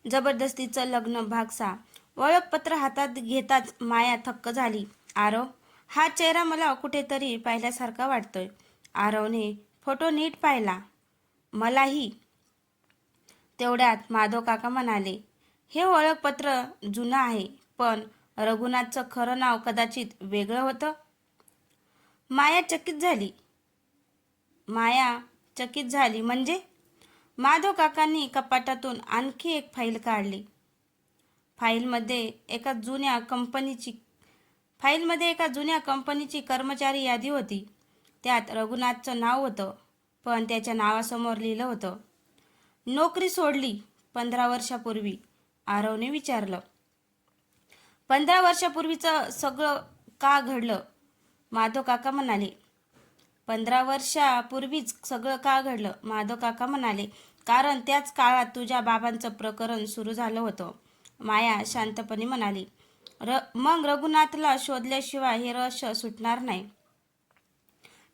जबरदस्तीचं लग्न भाग 6. ओळखपत्र हातात घेताच माया थक्क झाली. आरव, हा चेहरा मला कुठेतरी पाहिल्यासारखा वाटतोय. आरवने फोटो नीट पाहिला. मलाही. तेवढ्यात माधव काका म्हणाले, हे ओळखपत्र जुनं आहे, पण रघुनाथचं खरं नाव कदाचित वेगळं होतं. माया चकित झाली. म्हणजे? माधव काकांनी कपाटातून आणखी एक फाईल काढली. फाईलमध्ये एका जुन्या कंपनीची कर्मचारी यादी होती. त्यात रघुनाथचं नाव होतं, पण त्याच्या नावासमोर लिहिलं होतं, नोकरी सोडली 15 वर्षापूर्वी. आरवने विचारलं, 15 वर्षापूर्वीचं सगळं का घडलं? माधव काका म्हणाले, 15 वर्षापूर्वीच सगळं का घडलं? माधव काका म्हणाले, कारण त्याच काळात तुझ्या बाबांचं प्रकरण सुरू झालं होतं. माया शांतपणे म्हणाली, मग रघुनाथला शोधल्याशिवाय हे रहस्य सुटणार नाही.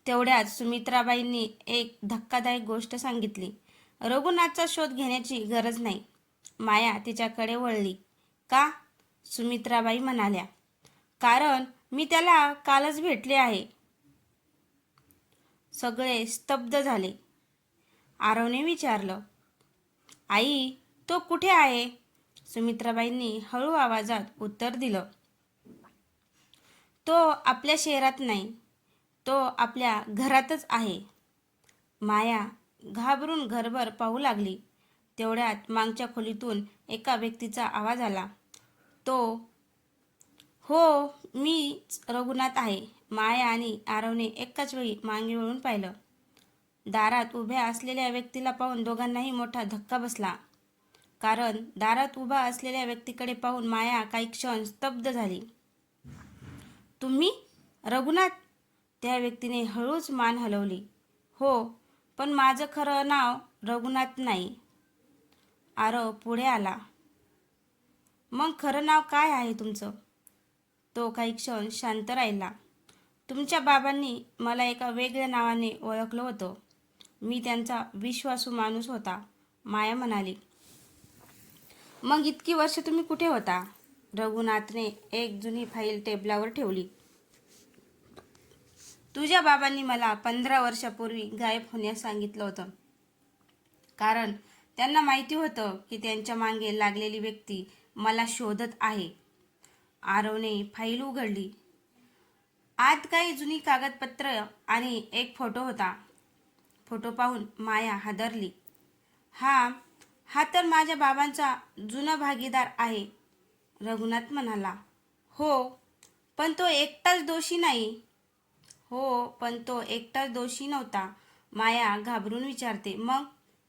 तेवढ्यात सुमित्राबाईंनी एक धक्कादायक गोष्ट सांगितली. रघुनाथचा शोध घेण्याची गरज नाही. माया तिच्याकडे वळली. का? सुमित्राबाई म्हणाल्या, कारण मी त्याला कालच भेटले आहे. सगळे स्तब्ध झाले. आरवने विचारलं, आई, तो कुठे आहे? सुमित्राबाईंनी हळू आवाजात उत्तर दिलं, तो आपल्या शहरात नाही, तो आपल्या घरातच आहे. माया घाबरून घरभर पाहू लागली. तेवढ्यात मागच्या खोलीतून एका व्यक्तीचा आवाज आला. हो, मीच रघुनाथ आहे. माया आणि आरवने एकाच वेळी मागे वळून पाहिलं. दारात उभ्या असलेल्या व्यक्तीला पाहून दोघांनाही मोठा धक्का बसला. कारण दारात उभा असलेल्या व्यक्तीकडे पाहून माया काही क्षण स्तब्ध झाली. तुम्ही? रघुनाथ? त्या व्यक्तीने हळूच मान हलवली. हो, पण माझं खरं नाव रघुनाथ नाही. आरव पुढे आला. मग खरं नाव काय आहे तुमचं? तो काही क्षण शांत राहिला. तुमच्या बाबांनी मला एका वेगळ्या नावाने ओळखलं होतं. मी त्यांचा विश्वासू माणूस होता. माया म्हणाली, मग इतकी वर्ष तुम्ही कुठे होता? रघुनाथने एक जुनी फाईल टेबलावर ठेवली. तुझ्या बाबांनी मला 15 वर्षापूर्वी गायब होण्यास सांगितलं होतं. कारण त्यांना माहिती होतं की त्यांच्या मागे लागलेली व्यक्ती मला शोधत आहे. आरवने फाईल उघडली. आत काही जुनी कागदपत्र आणि एक फोटो होता. फोटो पाहून माया हादरली. हा तर माझ्या बाबांचा जुना भागीदार आहे. रघुनाथ म्हणाला. हो, पण तो एकटाच दोषी नाही. हो, पण तो एकटाच दोषी नव्हता. माया घाबरून विचारते, मग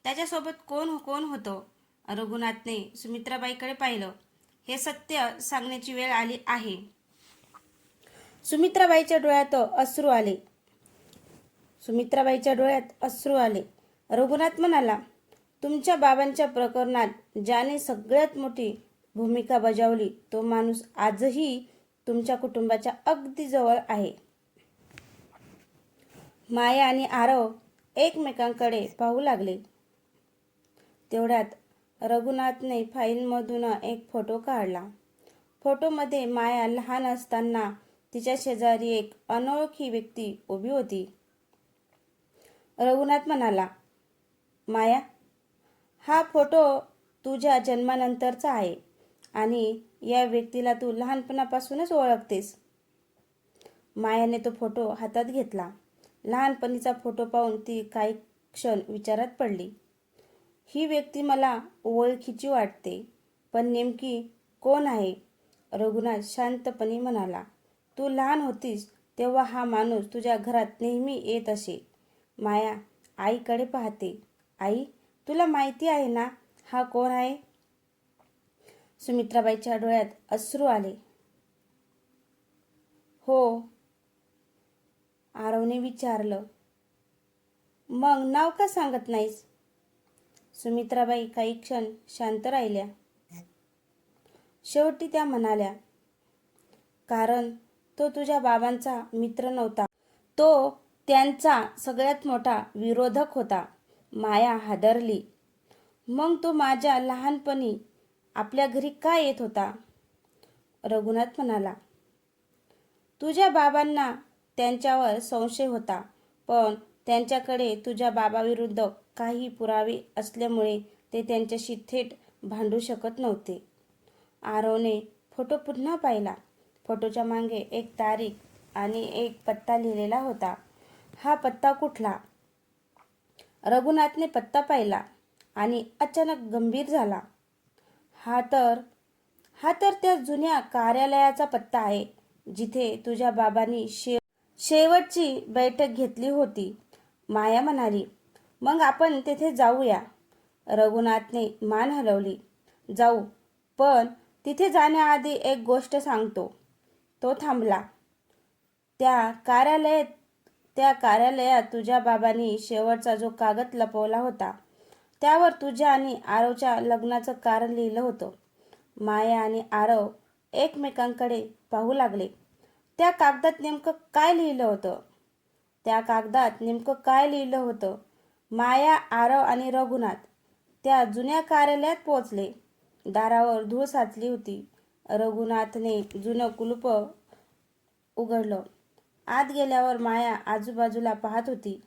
त्याच्यासोबत कोण कोण होतं? रघुनाथने सुमित्राबाईकडे पाहिलं. हे सत्य सांगण्याची वेळ आली आहे. सुमित्राबाईच्या डोळ्यात अश्रू आले. रघुनाथ म्हणाला, तुमच्या बाबांच्या प्रकरणात ज्याने सगळ्यात मोठी भूमिका बजावली तो माणूस आजही तुमच्या कुटुंबाच्या अगदी जवळ आहे. माया आणि आरव एकमेकांकडे पाहू लागले. तेवढ्यात रघुनाथने फाईलमधून एक फोटो काढला. फोटोमध्ये माया लहान असताना तिच्या शेजारी एक अनोळखी व्यक्ती उभी होती. रघुनाथ म्हणाला, माया, हा फोटो तुझ्या जन्मानंतरचा आहे आणि या व्यक्तीला तू लहानपणापासूनच ओळखतेस. मायाने तो फोटो हातात घेतला. लहानपणीचा फोटो पाहून ती काही क्षण विचारात पडली. ही व्यक्ती मला ओळखीची वाटते, पण नेमकी कोण आहे? रघुनाथ शांतपणे म्हणाला, तू लहान होतीस तेव्हा हा माणूस तुझ्या घरात नेहमी येत असे. माया आईकडे पाहते. आई, तुला माहिती आहे ना हा कोण आहे? सुमित्राबाईच्या डोळ्यात अश्रू आले. हो. आरवने विचारलं, मग नाव का सांगत नाहीस? सुमित्राबाई काही क्षण शांत राहिल्या. शेवटी त्या म्हणाल्या, कारण तो तुझ्या बाबांचा मित्र नव्हता, तो त्यांचा सगळ्यात मोठा विरोधक होता. माया हादरली. मग तो माझ्या लहानपणी आपल्या घरी का येत होता? रघुनाथ म्हणाला, तुझ्या बाबांना त्यांच्यावर संशय होता, पण त्यांच्याकडे तुझ्या बाबाविरुद्ध काही पुरावे असल्यामुळे ते त्यांच्याशी थेट भांडू शकत नव्हते. आरवने फोटो पुन्हा पाहिला. फोटोच्या मागे एक तारीख आणि एक पत्ता लिहिलेला होता. हा पत्ता कुठला? रघुनाथने पत्ता पाहिला आणि अचानक गंभीर झाला. हा तर त्या जुन्या कार्यालयाचा पत्ता आहे, जिथे तुझ्या बाबांनी शेवटची बैठक घेतली होती. माया म्हणाली, मग आपण तेथे जाऊया. रघुनाथने मान हलवली. जाऊ, पण तिथे जाण्याआधी एक गोष्ट सांगतो. तो थांबला. त्या कार्यालयात तुझ्या बाबांनी शेवटचा जो कागद लपवला होता, त्यावर तुझ्या आणि आरवच्या लग्नाचं कारण लिहिलं होतं. माया आणि आरव एकमेकांकडे पाहू लागले. त्या कागदात नेमकं काय लिहिलं होतं? माया, आरव आणि रघुनाथ त्या जुन्या कार्यालयात पोहोचले. दारावर धूळ साचली होती. रघुनाथने जुनं कुलूप उघडलं. आत गेल्यावर माया आजूबाजूला पाहत होती.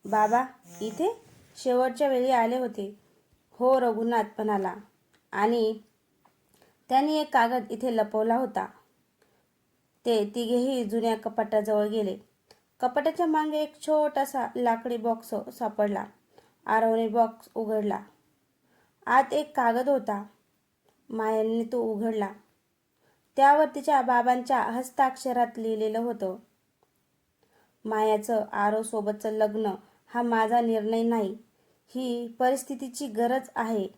बाबा इथे शेवटच्या वेळी आले होते. हो, रघुनाथ म्हणाला, आणि त्यांनी एक कागद इथे लपवला होता. ते तिघेही जुन्या कपाटाजवळ गेले. कपाटाच्या मागे एक छोटासा लाकडी बॉक्स सापडला. आरवने बॉक्स उघडला. आत एक कागद होता. मायाने तो उघडला. त्यावर तिच्या बाबांच्या हस्ताक्षरात लिहिलेलं होतं, मायाचं आरवसोबतचं लग्न हा माझा निर्णय नाही, ही परिस्थितीची गरज आहे.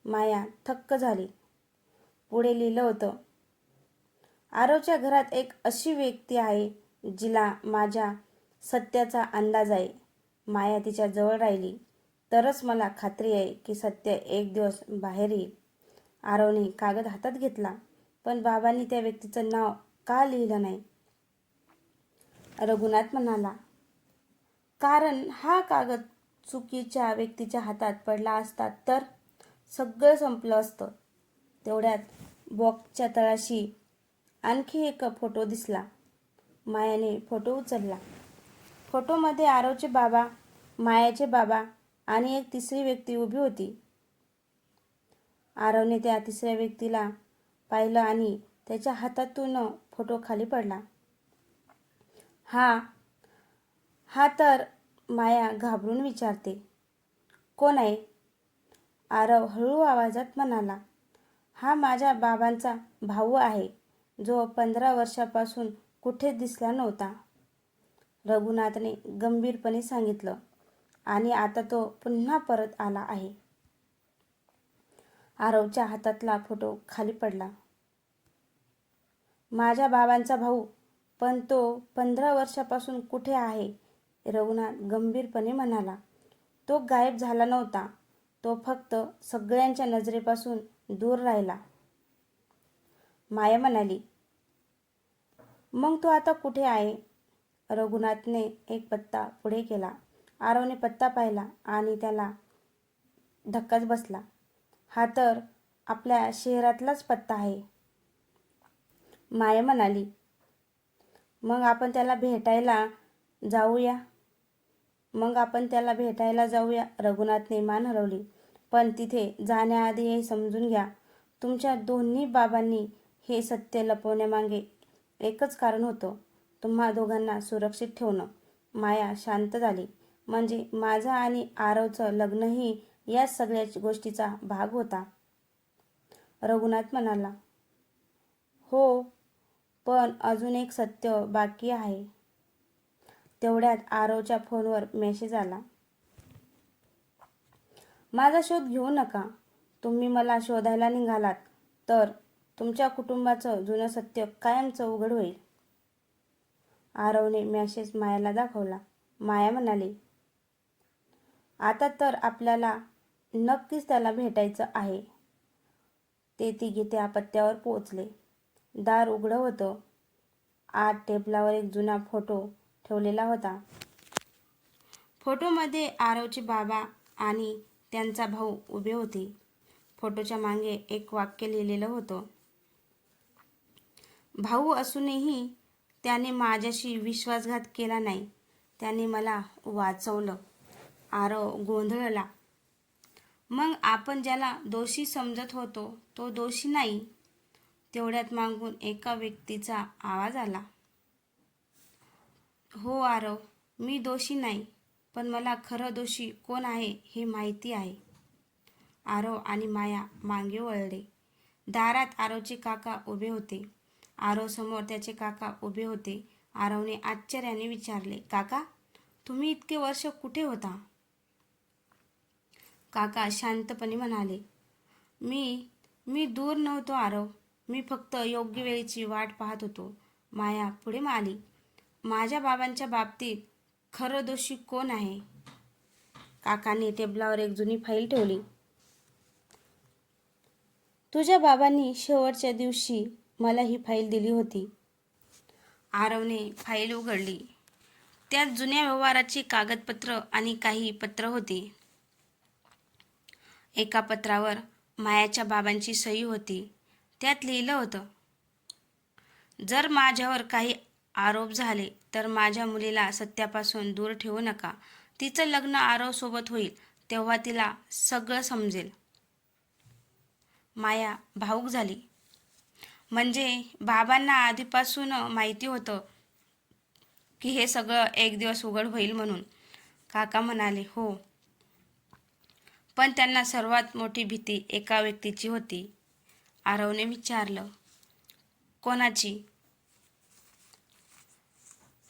माया थक्क झाली. पुढे लिहिलं होतं, आरवच्या घरात एक अशी व्यक्ती आहे जिला माझ्या सत्याचा अंदाज आहे. माया तिच्या जवळ राहिली तरच मला खात्री आहे की सत्य एक दिवस बाहेर येईल. आरवने कागद हातात घेतला, पण बाबांनी त्या व्यक्तीचं नाव का लिहिलं नाही? रघुनाथ म्हणाला, कारण हा कागद चुकीच्या व्यक्तीच्या हातात पडला असता तर सगळं संपलं असतं. तेवढ्यात बॉक्सच्या तळाशी आणखी एक फोटो दिसला. मायाने फोटो उचलला. फोटोमध्ये आरवचे बाबा, मायाचे बाबा आणि एक तिसरी व्यक्ती उभी होती. आरवने त्या तिसऱ्या व्यक्तीला पाहिलं आणि त्याच्या हातातून फोटो खाली पडला. हा तर, माया घाबरून विचारते. कोण आहे? आरव हळू आवाजात म्हणाला, हा माझ्या बाबांचा भाऊ आहे, जो 15 वर्षापासून कुठेच दिसला नव्हता. रघुनाथने गंभीरपणे सांगितलं, आणि आता तो पुन्हा परत आला आहे. आरवच्या हातातला फोटो खाली पडला. माझ्या बाबांचा भाऊ, पण तो 15 वर्षापासून कुठे आहे? रघुनाथ गंभीरपणे म्हणाला, तो गायब झाला नव्हता. तो फक्त सगळ्यांच्या नजरेपासून दूर राहिला. माया म्हणाली, मग तो आता कुठे आहे? रघुनाथने एक पत्ता पुढे केला. आरवने पत्ता पाहिला आणि त्याला धक्काच बसला. हा तर आपल्या शहरातलाच पत्ता आहे. माया म्हणाली, मग आपण त्याला भेटायला जाऊया. रघुनाथने मान हलवली. पण तिथे जाण्याआधी हे समजून घ्या, तुमच्या दोन्ही बाबांनी हे सत्य लपवण्यामागे एकच कारण होतं, तुम्हा दोघांना सुरक्षित ठेवणं. माया शांत झाली. म्हणजे माझं आणि आरवचं लग्नही या सगळ्या गोष्टीचा भाग होता? रघुनाथ म्हणाला, हो, पण अजून एक सत्य बाकी आहे. तेवढ्यात आरवच्या फोनवर मेसेज आला. माझा शोध घेऊ नका. तुम्ही मला शोधायला निघालात तर तुमच्या कुटुंबाचं जुनं सत्य कायमचं उघड होईल. आरवने मेसेज मायाला दाखवला. माया म्हणाली, आता तर आपल्याला नक्कीच त्याला भेटायचं आहे. ते तिघे त्या पत्त्यावर पोहोचले. दार उघडं होतं. आत टेबलावर एक जुना फोटो ठेवलेला होता. फोटोमध्ये आरवचे बाबा आणि त्यांचा भाऊ उभे होते. फोटोच्या मागे एक वाक्य लिहिलेलं होतं. भाऊ असूनही त्याने माझ्याशी विश्वासघात केला नाही. त्याने मला वाचवलं. आरव गोंधळला. मग आपण ज्याला दोषी समजत होतो तो दोषी नाही. तेवढ्यात मागून एका व्यक्तीचा आवाज आला. हो आरव, मी दोषी नाही, पण मला खरं दोषी कोण आहे हे माहिती आहे. आरव आणि माया मागे वळले. दारात आरवचे काका उभे होते. आरव समोर त्याचे काका उभे होते. आरवने आश्चर्याने विचारले, काका, तुम्ही इतके वर्ष कुठे होता? काका शांतपणे म्हणाले, मी दूर नव्हतो आरव. मी फक्त योग्य वेळेची वाट पाहत होतो. माया पुढे म्हणाली, माझ्या बाबांच्या बाबतीत खरं दोषी कोण आहे? काकाने टेबलावर एक जुनी फाईल ठेवली. तुझ्या बाबांनी शेवटच्या दिवशी मला ही फाईल दिली होती. आरवने फाईल उघडली. त्यात जुन्या व्यवहाराची कागदपत्र आणि काही पत्र होती. एका पत्रावर मायाच्या बाबांची सही होती. त्यात लिहिलं होतं, जर माझ्यावर काही आरोप झाले तर माझ्या मुलीला सत्यापासून दूर ठेवू नका. तिचं लग्न आरवसोबत होईल तेव्हा तिला सगळं समजेल. माया भावूक झाली. म्हणजे बाबांना आधीपासून माहिती होतं की हे सगळं एक दिवस उघड होईल म्हणून? काका म्हणाले, हो. पण त्यांना सर्वात मोठी भीती एका व्यक्तीची होती. आरवने विचारलं, कोणाची?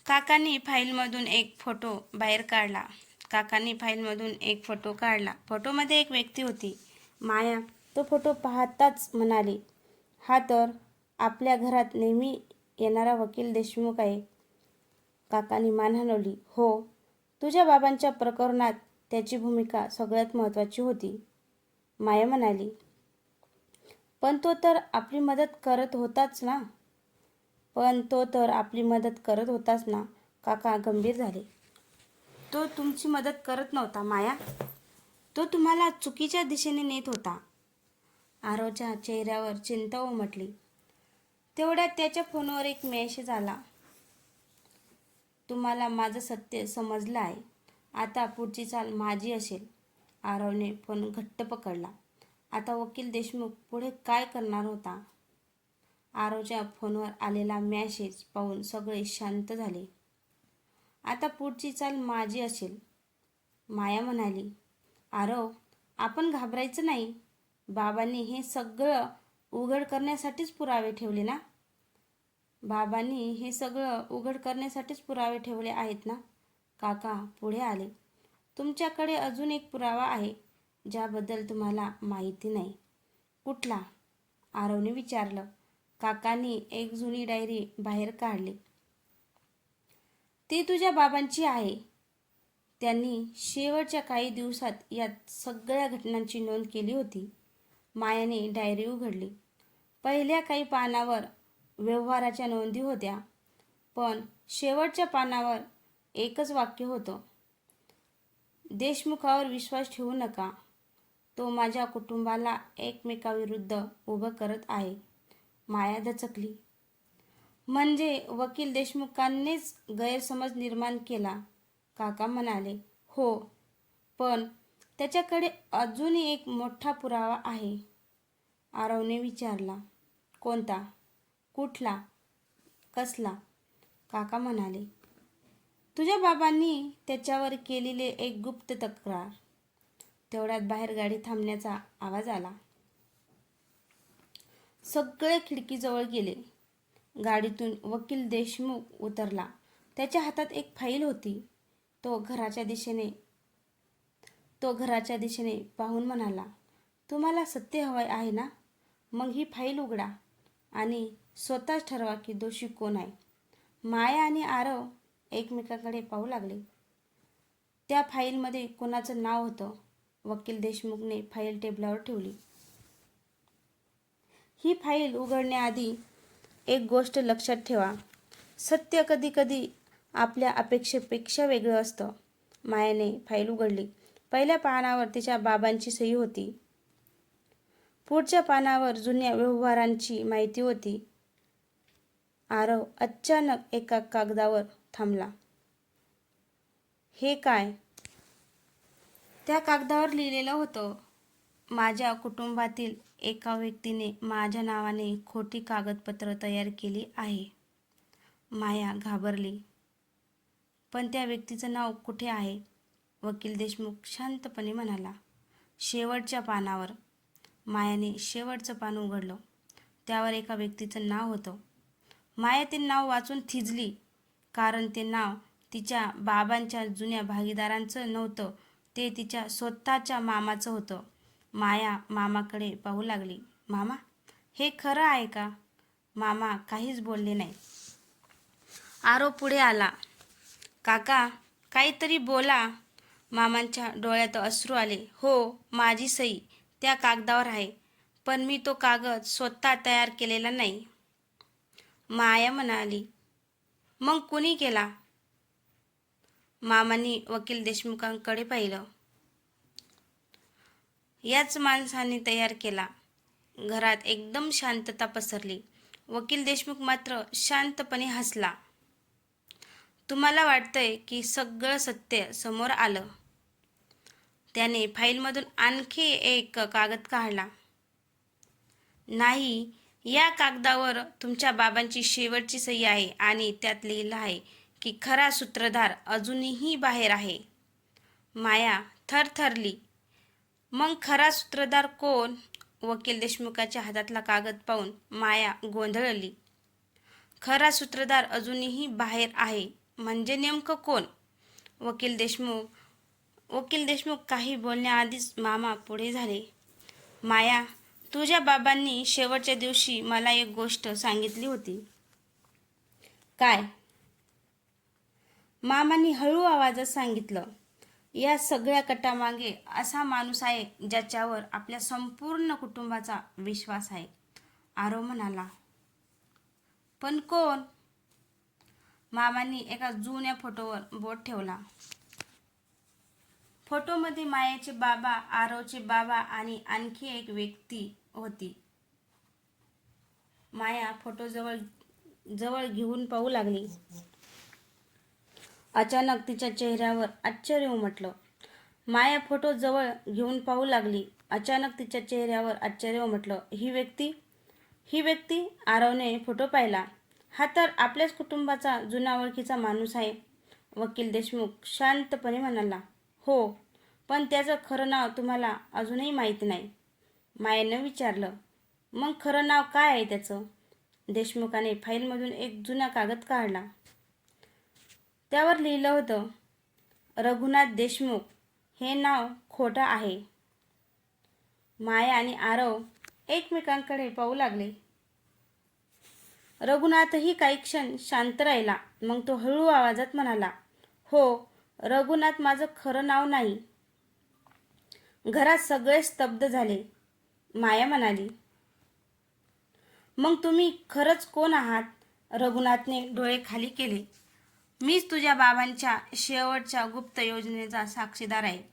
काकांनी फाईलमधून एक फोटो बाहेर काढला. फोटोमध्ये एक व्यक्ती होती. माया तो फोटो पाहताच म्हणाली, हा तर आपल्या घरात नेहमी येणारा वकील देशमुख आहे. काकांनी मान हलवली. हो, तुझ्या बाबांच्या प्रकरणात त्याची भूमिका सगळ्यात महत्त्वाची होती. माया म्हणाली, पण तो तर आपली मदत करत होताच ना. काका गंभीर झाले. तो तुमची मदत करत नव्हता माया. तो तुम्हाला चुकीच्या दिशेने नेत होता. आरवच्या चेहऱ्यावर चिंता उमटली. तेवढ्यात त्याच्या फोनवर एक मेसेज आला. तुम्हाला माझं सत्य समजलं आहे. आता पुढची चाल माझी असेल. आरवने फोन घट्ट पकडला. आता वकील देशमुख पुढे काय करणार होता? आरवच्या फोनवर आलेला मेसेज पाहून सगळे शांत झाले. आता पुढची चाल माझी असेल. माया म्हणाली, आरव, आपण घाबरायचं नाही. बाबांनी हे सगळं उघड करण्यासाठीच पुरावे ठेवले आहेत ना. काका पुढे आले. तुमच्याकडे अजून एक पुरावा आहे ज्याबद्दल तुम्हाला माहिती नाही. कुठला? आरवने विचारलं. काकांनी एक जुनी डायरी बाहेर काढली. ती तुझ्या बाबांची आहे. त्यांनी शेवटच्या काही दिवसात या सगळ्या घटनांची नोंद केली होती. मायाने डायरी उघडली. पहिल्या काही पानावर व्यवहाराच्या नोंदी होत्या, पण शेवटच्या पानावर एकच वाक्य होतं, देशमुखावर विश्वास ठेवू नका. तो माझ्या कुटुंबाला एकमेकाविरुद्ध उभं करत आहे. माया दचकली. म्हणजे वकील देशमुखांनीच गैरसमज निर्माण केला? काका म्हणाले, हो, पण त्याच्याकडे अजूनही एक मोठा पुरावा आहे. आरवने विचारला, कोणता? कुठला? कसला? काका म्हणाले, तुझ्या बाबांनी त्याच्यावर केलेली एक गुप्त तक्रार. तेवढ्यात बाहेर गाडी थांबण्याचा आवाज आला. सगळे खिडकीजवळ गेले. गाडीतून वकील देशमुख उतरला. त्याच्या हातात एक फाईल होती. तो घराच्या दिशेने पाहून म्हणाला, तुम्हाला सत्य हवं आहे ना? मग ही फाईल उघडा आणि स्वतःच ठरवा की दोषी कोण आहे. माया आणि आरव एकमेकांकडे पाहू लागले. त्या फाईलमध्ये कोणाचं नाव होतं? वकील देशमुखने फाईल टेबलावर ठेवली. ही फाईल उघडण्याआधी एक गोष्ट लक्षात ठेवा, सत्य कधी कधी आपल्या अपेक्षेपेक्षा वेगळं असतं. मायाने फाईल उघडली. पहिल्या पानावर तिच्या बाबांची सही होती. पुढच्या पानावर जुन्या व्यवहारांची माहिती होती. आरव अचानक एका कागदावर थांबला. हे काय? त्या कागदावर लिहिलेलं होतं, माझ्या कुटुंबातील एका व्यक्तीने माझ्या नावाने खोटी कागदपत्र तयार केली आहे. माया घाबरली. पण त्या व्यक्तीचं नाव कुठे आहे? वकील देशमुख शांतपणे म्हणाला. शेवटच्या पानावर. मायाने शेवटचं पान उघडलं. त्यावर एका व्यक्तीचं नाव होतं. माया ते नाव वाचून थिजली, कारण ते नाव तिच्या बाबांच्या जुन्या भागीदारांचं नव्हतं, ते तिच्या स्वतःच्या मामाचं होतं. माया मामाकडे पाहू लागली. मामा, हे खरं आहे का? मामा काहीच बोलले नाही. आरव पुढे आला. काका, काहीतरी बोला. मामांच्या डोळ्यात अश्रू आले. हो, माझी सही त्या कागदावर आहे, पण मी तो कागद स्वतः तयार केलेला नाही. माया म्हणाली. मग कुणी केला? मामांनी वकील देशमुखांकडे पाहिलं. याच माणसाने तयार केला. घरात एकदम शांतता पसरली. वकील देशमुख मात्र शांतपणे हसला. तुम्हाला वाटतंय की सगळं सत्य समोर आलं? त्याने फाईलमधून आणखी एक कागद काढला. नाही, या कागदावर तुमच्या बाबांची शेवटची सही आहे आणि त्यात लिहिलं आहे की खरा सूत्रधार अजूनही बाहेर आहे. माया थरथरली. मग खरा सूत्रधार कोण? वकील देशमुखाच्या हातातला कागद पाहून माया गोंधळली. खरा सूत्रधार अजूनही बाहेर आहे म्हणजे नेमकं कोण? वकील देशमुख काही बोलण्याआधीच मामा पुढे झाले. माया, तुझ्या बाबांनी शेवटच्या दिवशी मला एक गोष्ट सांगितली होती. काय? मामांनी हळू आवाजात सांगितलं. या सगळ्या कटामागे असा माणूस आहे ज्याच्यावर आपल्या संपूर्ण कुटुंबाचा विश्वास आहे. आरव म्हणाला. पण कोण? मामांनी एका जुन्या फोटोवर बोट ठेवला. फोटोमध्ये मायाचे बाबा, आरवचे बाबा आणि आणखी एक व्यक्ती होती. माया फोटो जवळ घेऊन पाहू लागली. अचानक तिच्या चेहऱ्यावर आश्चर्य उमटलं. माया फोटो जवळ घेऊन पाहू लागली. अचानक तिच्या चेहऱ्यावर आश्चर्य उमटलं. ही व्यक्ती? आरवने फोटो पाहिला. हा तर आपल्याच कुटुंबाचा जुना ओळखीचा माणूस आहे. वकील देशमुख शांतपणे म्हणाला. हो, पण त्याचं खरं नाव तुम्हाला अजूनही माहीत नाही. मायाने विचारलं. मग खरं नाव काय आहे त्याचं? देशमुखाने फाईलमधून एक जुना कागद काढला. त्यावर लिहिलं होतं, रघुनाथ देशमुख. हे नाव खोटं आहे. माया आणि आरव एकमेकांकडे पाहू लागले. रघुनाथही काही क्षण शांत राहिला. मग तो हळू आवाजात म्हणाला. हो, रघुनाथ माझं खरं नाव नाही. घरात सगळे स्तब्ध झाले. माया म्हणाली. मग तुम्ही खरंच कोण आहात? रघुनाथने डोळे खाली केले. मीच तुझ्या बाबांच्या शेवटच्या गुप्त योजनेचा साक्षीदार आहे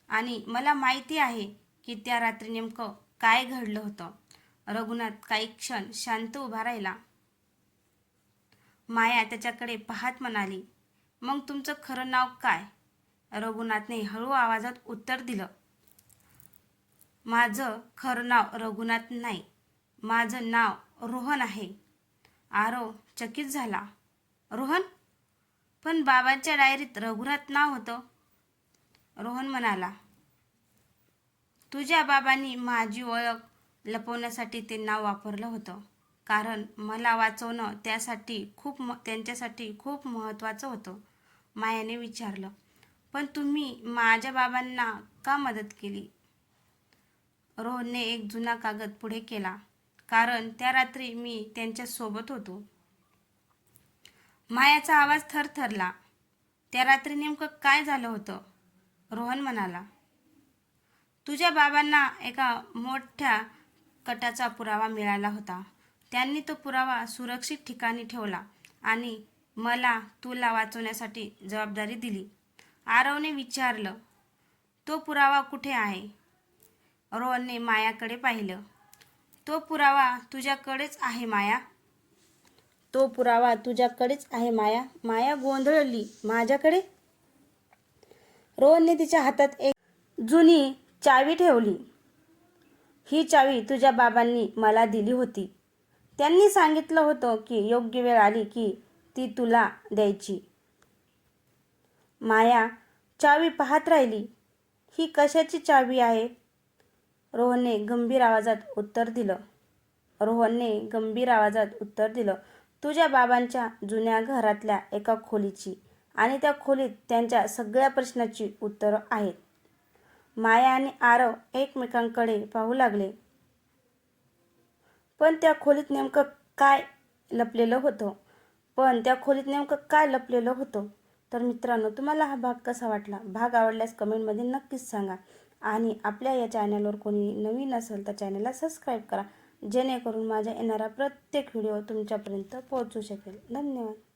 आणि मला माहिती आहे की त्या रात्री नेमकं काय घडलं होतं. रघुनाथ काही क्षण शांत उभा राहिला. माया त्याच्याकडे पाहत म्हणाली. मग तुमचं खरं नाव काय? रघुनाथने हळू आवाजात उत्तर दिलं. माझं खरं नाव रघुनाथ नाही. माझं नाव रोहन आहे. आरव चकित झाला. रोहन? पण बाबांच्या डायरीत रघुनाथ नाव होतं. रोहन म्हणाला. तुझ्या बाबांनी माझी ओळख लपवण्यासाठी ते नाव वापरलं होतं, कारण मला वाचवणं त्यांच्यासाठी खूप महत्त्वाचं होतं. मायाने विचारलं. पण तुम्ही माझ्या बाबांना का मदत केली? रोहनने एक जुना कागद पुढे केला. कारण त्या रात्री मी त्यांच्या सोबत होतो. मायाचा आवाज थरथरला. त्या रात्री नेमकं काय झालं होतं? रोहन म्हणाला. तुझ्या बाबांना एका मोठ्या कटाचा पुरावा मिळाला होता. त्यांनी तो पुरावा सुरक्षित ठिकाणी ठेवला आणि मला तुला वाचवण्यासाठी जबाबदारी दिली. आरवने विचारलं. तो पुरावा कुठे आहे? रोहनने मायाकडे पाहिलं. तो पुरावा तुझ्याकडेच आहे माया. तो पुरावा तुझ्याकडेच आहे माया. माया गोंधळली. माझ्याकडे? रोहनने तिच्या हातात एक जुनी चावी ठेवली. ही चावी तुझ्या बाबांनी मला दिली होती. त्यांनी सांगितलं होतं की योग्य वेळ आली की ती तुला द्यायची. माया चावी पाहत राहिली. ही कशाची चावी आहे? रोहनने गंभीर आवाजात उत्तर दिलं. तुझ्या बाबांच्या जुन्या घरातल्या एका खोलीची, आणि त्या खोलीत त्यांच्या सगळ्या प्रश्नांची उत्तरं आहेत. माया आणि आरव एकमेकांकडे पाहू लागले. पण त्या खोलीत नेमकं काय लपलेलं होतं? तर मित्रांनो, तुम्हाला हा भाग कसा वाटला? भाग आवडल्यास कमेंटमध्ये नक्कीच सांगा. आणि आपल्या या चॅनलवर कोणी नवीन असेल तर चॅनलला सबस्क्राईब करा, जेणेकरून माझ्या येणारा प्रत्येक व्हिडिओ तुमच्यापर्यंत पोहोचू शकेल. धन्यवाद.